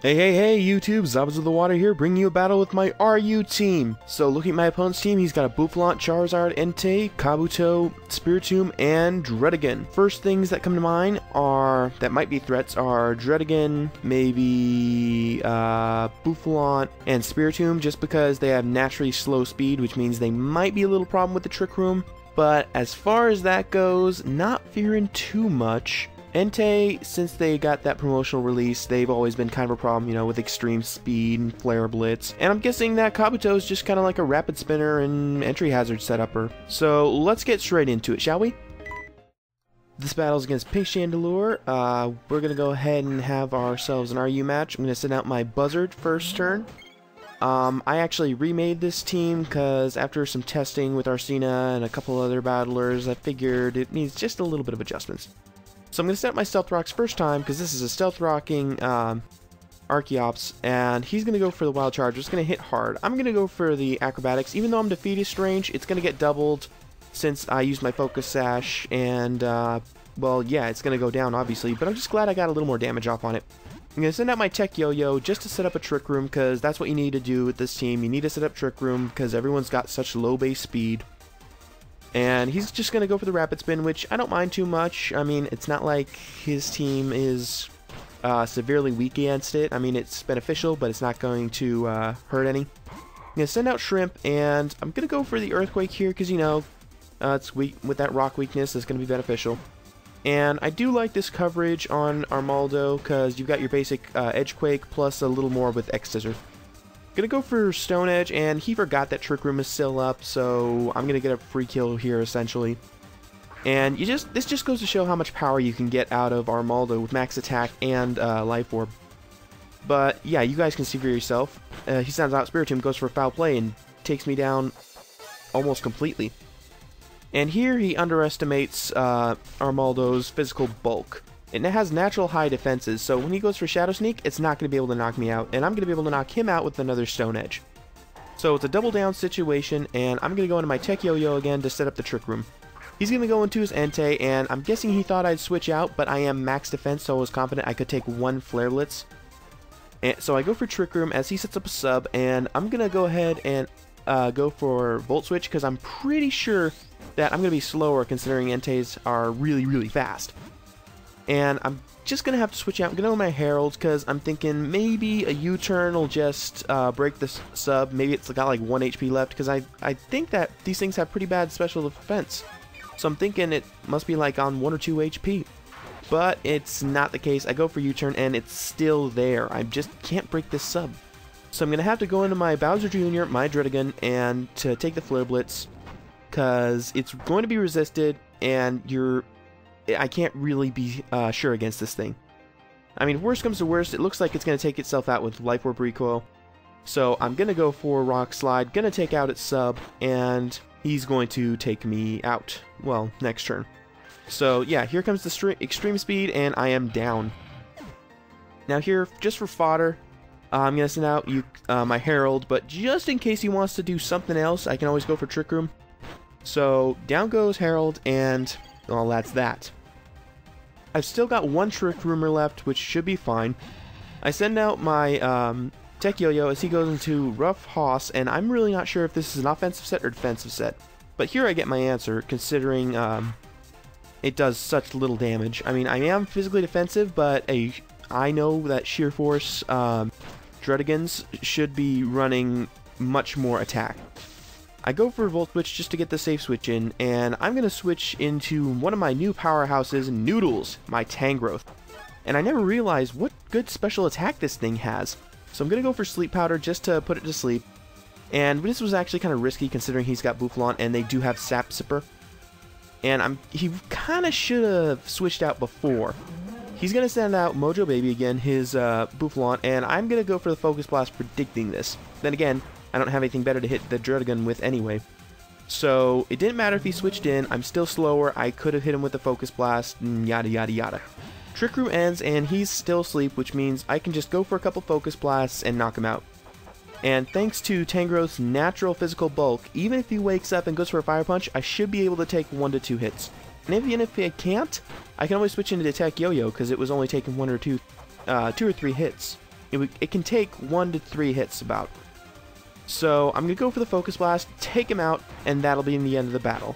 Hey, YouTube, Zabas of the Water here, bringing you a battle with my RU team. So, looking at my opponent's team, he's got a Bouffalant, Charizard, Entei, Kabuto, Spiritomb, and Druddigon. First things that come to mind that might be threats are Druddigon, maybe Bouffalant, and Spiritomb, just because they have naturally slow speed, which means they might be a little problem with the Trick Room. But as far as that goes, not fearing too much. Entei, since they got that promotional release, they've always been kind of a problem, with extreme speed and flare blitz. And I'm guessing that Kabuto is just kind of like a rapid spinner and entry hazard setupper. So let's get straight into it, shall we? This battle is against PinkChandelure. We're going to go ahead and have ourselves an RU match. I'm going to send out my Buzzard first turn. I actually remade this team because after some testing with Arsena and a couple other battlers, I figured it needs just a little bit of adjustments. So I'm going to set up my Stealth Rocks first time, because this is a Stealth Rocking Archeops, and he's going to go for the Wild Charge. It's going to hit hard. I'm going to go for the Acrobatics. Even though I'm defeatist range, it's going to get doubled since I used my Focus Sash, and, well, yeah, it's going to go down, obviously, but I'm just glad I got a little more damage off on it. I'm going to send out my Tech Yo-Yo just to set up a Trick Room, because that's what you need to do with this team. You need to set up Trick Room, because everyone's got such low base speed. And he's just going to go for the Rapid Spin, which I don't mind too much. I mean, it's not like his team is severely weak against it. I mean, it's beneficial, but it's not going to hurt any. I'm going to send out Shrimp, and I'm going to go for the Earthquake here, because, it's weak with that rock weakness. It's going to be beneficial. And I do like this coverage on Armaldo, because you've got your basic Edgequake, plus a little more with X-Scissor. Gonna go for Stone Edge, and he forgot that Trick Room is still up, so I'm gonna get a free kill here essentially. And this just goes to show how much power you can get out of Armaldo with max attack and Life Orb. But yeah, you guys can see for yourself. He sends out Spiritomb, goes for Foul Play, and takes me down almost completely. And here he underestimates Armaldo's physical bulk. And it has natural high defenses, so when he goes for Shadow Sneak, it's not going to be able to knock me out, and I'm going to be able to knock him out with another Stone Edge. So it's a double down situation, and I'm going to go into my Tech Yo-Yo again to set up the Trick Room. He's going to go into his Entei, and I'm guessing he thought I'd switch out, but I am max defense, so I was confident I could take one Flare Blitz. And so I go for Trick Room as he sets up a sub, and I'm going to go ahead and go for Volt Switch, because I'm pretty sure that I'm going to be slower considering Enteis are really, really fast. And I'm just going to have to switch out. I'm going to go my Herald because I'm thinking maybe a U-turn will just break this sub. Maybe it's got like 1 HP left, because I think that these things have pretty bad special defense. So I'm thinking it must be like on 1 or 2 HP. But it's not the case. I go for U-turn and it's still there. I just can't break this sub. So I'm going to have to go into my Bowser Jr., my Druddigon, and to take the Flare Blitz, because it's going to be resisted, and I can't really be sure against this thing. I mean, if worst comes to worst, it looks like it's going to take itself out with Life Orb Recoil. So I'm going to go for Rock Slide, going to take out its sub, and he's going to take me out. Well, next turn. So yeah, here comes the Extreme Speed, and I am down. Now here, just for fodder, I'm going to send out my Herald, but just in case he wants to do something else, I can always go for Trick Room. So down goes Herald, and well, that's that. I've still got one Trick Roomer left, which should be fine. I send out my Tech Yo-Yo as he goes into Rough Hoss, and I'm really not sure if this is an offensive set or defensive set. But here I get my answer, considering it does such little damage. I mean, I am physically defensive, but I know that Sheer Force Druddigons should be running much more attack. I go for a Volt Switch just to get the safe switch in, and I'm going to switch into one of my new powerhouses, Noodles, my Tangrowth. And I never realized what good special attack this thing has. So I'm going to go for Sleep Powder just to put it to sleep. And this was actually kind of risky considering he's got Bouffalant and they do have Sap Sipper. And he kind of should have switched out before. He's going to send out Mojo Baby again, his Bouffalant, and I'm going to go for the Focus Blast predicting this. Then again, I don't have anything better to hit the Druddigon with anyway. So it didn't matter if he switched in, I'm still slower, I could have hit him with the Focus Blast, and yada yada yada. Trick Room ends and he's still asleep, which means I can just go for a couple Focus Blasts and knock him out. And thanks to Tangrowth's natural physical bulk, even if he wakes up and goes for a Fire Punch, I should be able to take 1 to 2 hits. And even if I can't, I can always switch into the Tech Yo-Yo because it was only taking 2 or 3 hits. it can take 1 to 3 hits about. So I'm going to go for the Focus Blast, take him out, and that'll be in the end of the battle.